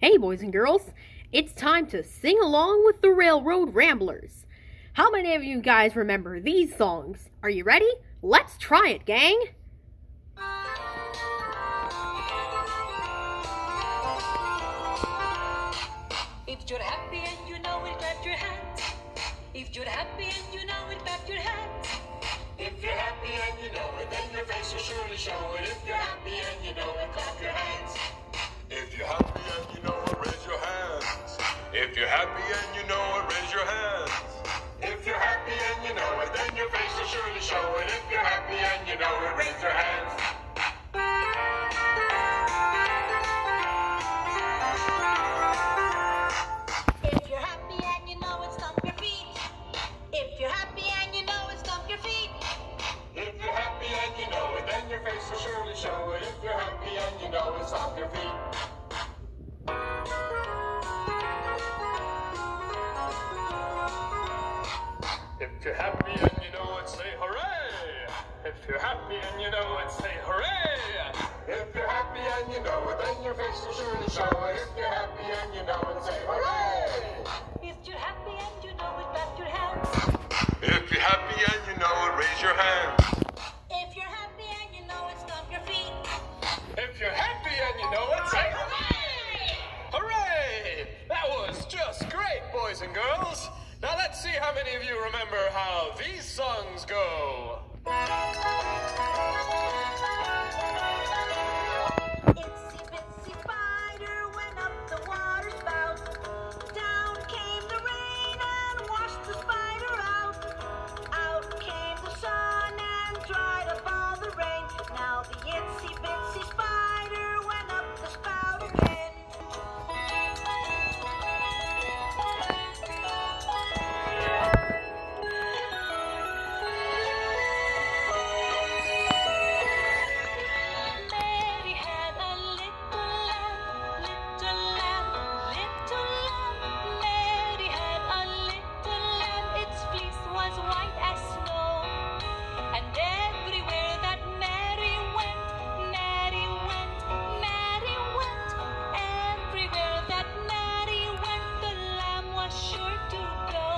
Hey boys and girls, it's time to sing along with the Railroad Ramblers. How many of you guys remember these songs? Are you ready? Let's try it, gang! If you're happy and you know it, clap your hands. If you're happy and you know it, clap your hands. If you're happy and you know it, then your face will surely show it. If you're happy and you know it, clap your hands. If you're happy and you know it, raise your hands. If you're happy and you know it, raise your hands. If you're happy and you know it, then your face will surely show it. If you're happy and you know it, raise your hands. If you're happy and you know it, stomp your feet. If you're happy and you know it, stomp your feet. If you're happy and you know it, then your face will surely show it. If you're happy and you know it, stomp your feet. If you're happy and you know it, say hooray! If you're happy and you know it, say hooray! If you're happy and you know it, then your face will surely show it. If you're happy and you know it, say hooray! If you're happy and you know it, clap your hands. If you're happy and you know it, raise your hands. If you're happy and you know it, stomp your feet. If you're happy and you know it, say hooray! Hooray! That was just great, boys and girls. Now let's see how many of you remember how these songs go. Itsy bitsy spider went up the water spout. Down came the rain and washed the spider out. Out came the sun and dried up all the rain. Now the itsy bitsy spider went up the spout again. Mary had a little lamb, little lamb, little lamb. Mary had a little lamb, its fleece was white as snow. And everywhere that Mary went, Mary went, Mary went. Everywhere that Mary went, the lamb was sure to go.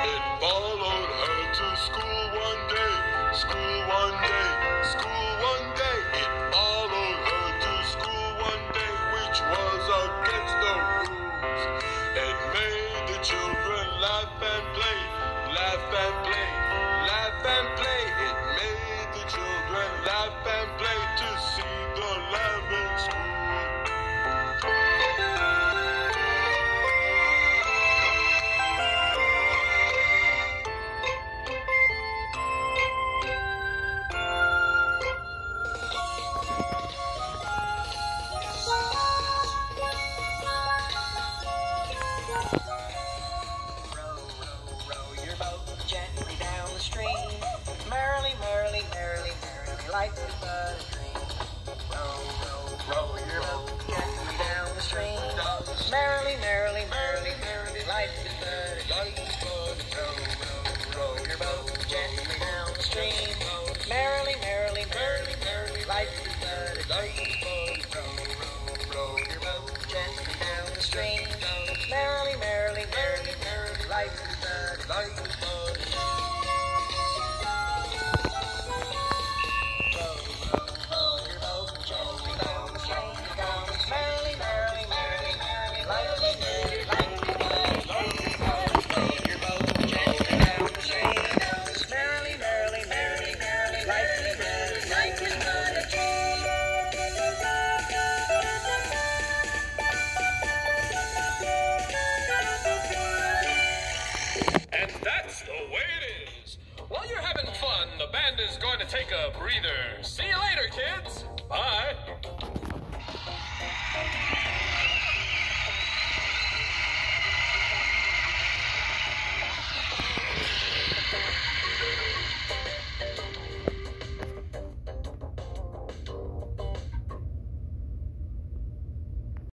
It followed her to school one day, school one day, school one day. It followed her to school one day, which was against the rules. It made the children laugh and play, laugh and play, laugh and play. It made the children laugh and play to see the lamb in school. Row your boat gently down the stream. Merrily, merrily, merrily, merrily, life is but a dream. Row your boat gently down the stream. Merrily, merrily, merrily, merrily, life is but a dream. Row your boat gently down the stream. Merrily, merrily, merrily, merrily, life is but a dream. Row your boat gently down the stream. Merrily, merrily, merrily, merrily, life is but a dream. Row your boat gently down the stream. Merrily, merrily, merrily, merrily, life is but a dream. Row your boat gently down the stream. Merrily, merrily, merrily, merrily, life is but a dream. And that's the way it is. While you're having fun, the band is going to take a breather. See you later, kids. Bye.